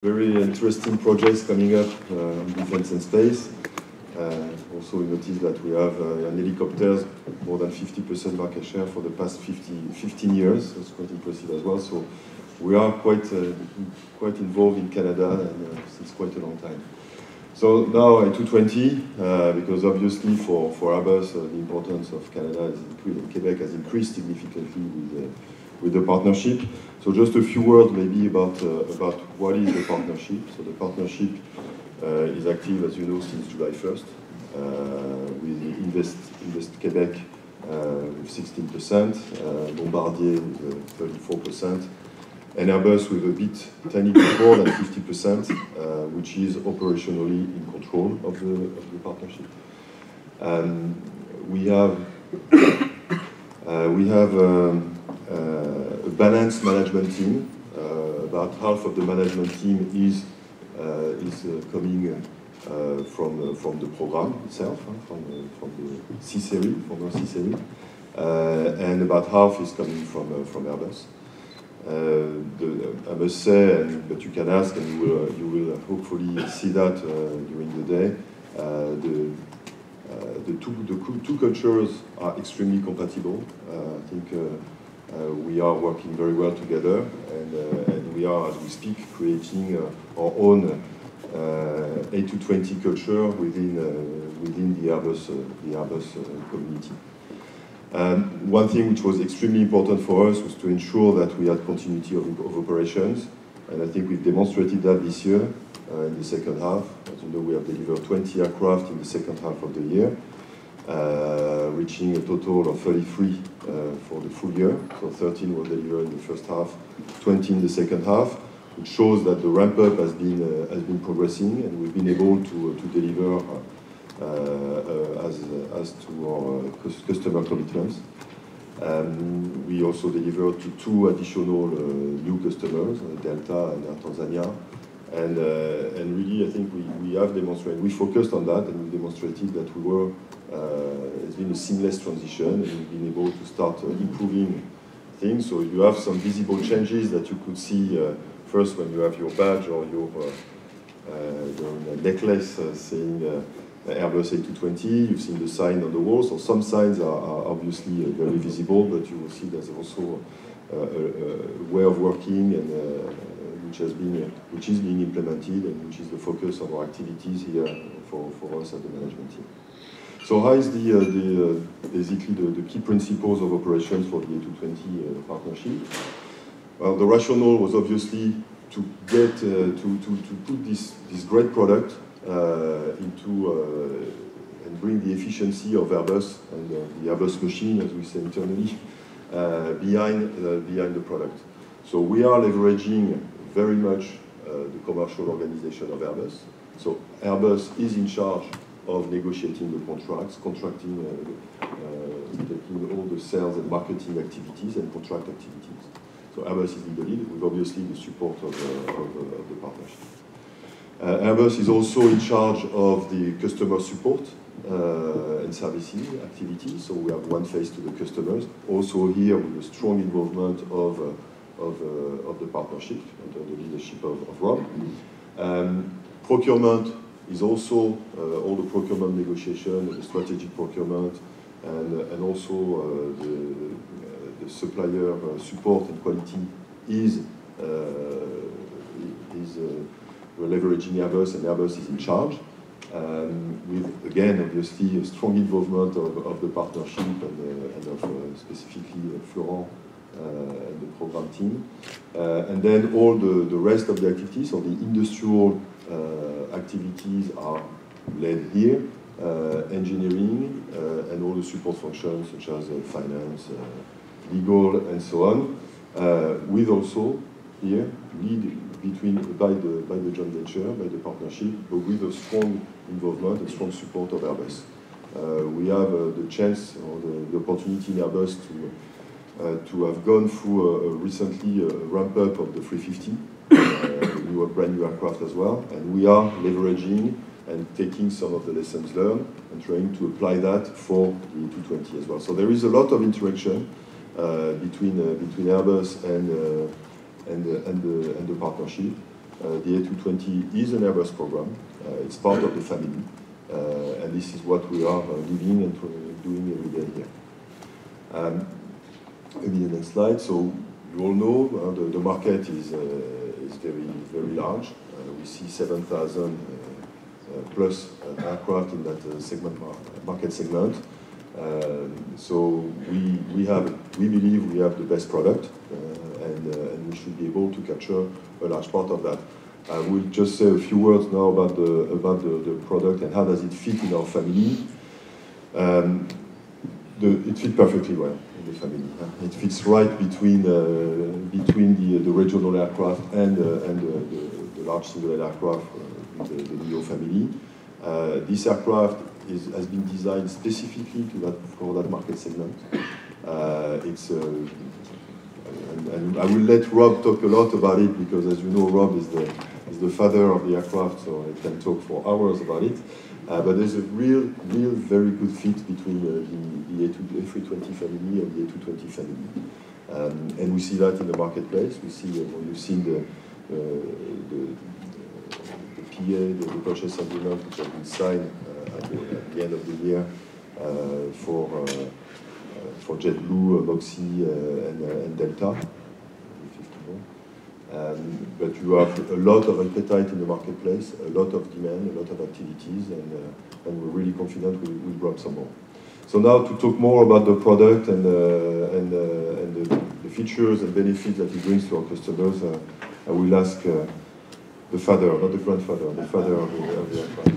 Very interesting projects coming up in defense and space. Also, we noticed that we have in helicopters more than 50% market share for the past 15 years. That's quite impressive as well. So we are quite involved in Canada and since quite a long time. So now A220, because obviously for Airbus the importance of Canada is increased, Quebec has increased significantly with the partnership. So just a few words maybe about what is the partnership. So the partnership is active, as you know, since July 1st, with Invest Quebec with 16%, Bombardier with 34%, and Airbus with a bit tiny bit more than 50%, which is operationally in control of the partnership. We have a balanced management team. About half of the management team is coming from the program itself, from the C-Series, former C-Series, and about half is coming from Airbus. I must say, but you can ask, and you will hopefully see that during the day. The two cultures are extremely compatible. I think we are working very well together, and we are, as we speak, creating our own A220 culture within the Airbus community. One thing which was extremely important for us was to ensure that we had continuity of operations, and I think we've demonstrated that this year in the second half. As you know, we have delivered 20 aircraft in the second half of the year, reaching a total of 33 for the full year. So 13 were delivered in the first half, 20 in the second half, which shows that the ramp-up has been progressing, and we've been able to deliver as to our customer commitments. We also delivered to two additional new customers, Delta and Air Tanzania, and really I think we have demonstrated, we focused on that, and we demonstrated that it's been a seamless transition, and we've been able to start improving things. So you have some visible changes that you could see first when you have your badge or your necklace saying Airbus A220. You've seen the sign on the wall, so some signs are obviously very visible, but you will see there's also a way of working and which is being implemented, and which is the focus of our activities here for us at the management team. So how is basically the key principles of operations for the A220 partnership? Well, the rationale was obviously to get to put this great product into and bring the efficiency of Airbus and the Airbus machine, as we say internally, behind the product. So we are leveraging very much the commercial organization of Airbus. So Airbus is in charge of negotiating the contracts, contracting, taking all the sales and marketing activities and contract activities. So Airbus is in the lead, with obviously the support of the partnership. Airbus is also in charge of the customer support and servicing activities, so we have one face to the customers. Also here with a strong involvement of the partnership under the leadership of Rob. Procurement is also all the procurement negotiation, the strategic procurement, and also the supplier support and quality is we're leveraging Airbus, and Airbus is in charge, with, again, obviously, a strong involvement of the partnership and of specifically Florent and the program team. And then all the rest of the activities, or the industrial activities are led here, engineering, and all the support functions such as finance, legal, and so on, with also here lead by the joint venture, by the partnership, but with a strong involvement and strong support of Airbus. We have the chance or the opportunity in Airbus to have gone through recently a ramp-up of the 350, brand new aircraft as well, and we are leveraging and taking some of the lessons learned and trying to apply that for the A220 as well. So there is a lot of interaction between Airbus and the partnership. the A220 is an Airbus program. It's part of the family. And this is what we are living and doing every day here. Maybe the next slide. So you all know the market is very, very large. We see 7,000 plus aircraft in that market segment. So we believe we have the best product, and we should be able to capture a large part of that. I will just say a few words now about the product and how does it fit in our family. It fits perfectly well in the family. It fits right between the regional aircraft and the large single aircraft with the Neo family. This aircraft has been designed specifically for that market segment. And I will let Rob talk a lot about it because, as you know, Rob is the father of the aircraft, so I can talk for hours about it. But there's a real very good fit between the A320 family and the A220 family. And we see that in the marketplace. We see when you've seen the PA, the purchase agreement, which has been signed at the end of the year for JetBlue, Moxie, and Delta. But you have a lot of appetite in the marketplace, a lot of demand, a lot of activities, and we're really confident we'll grab some more. So now to talk more about the product and the features and benefits that it brings to our customers, I will ask the father, not the grandfather, the father of the aircraft.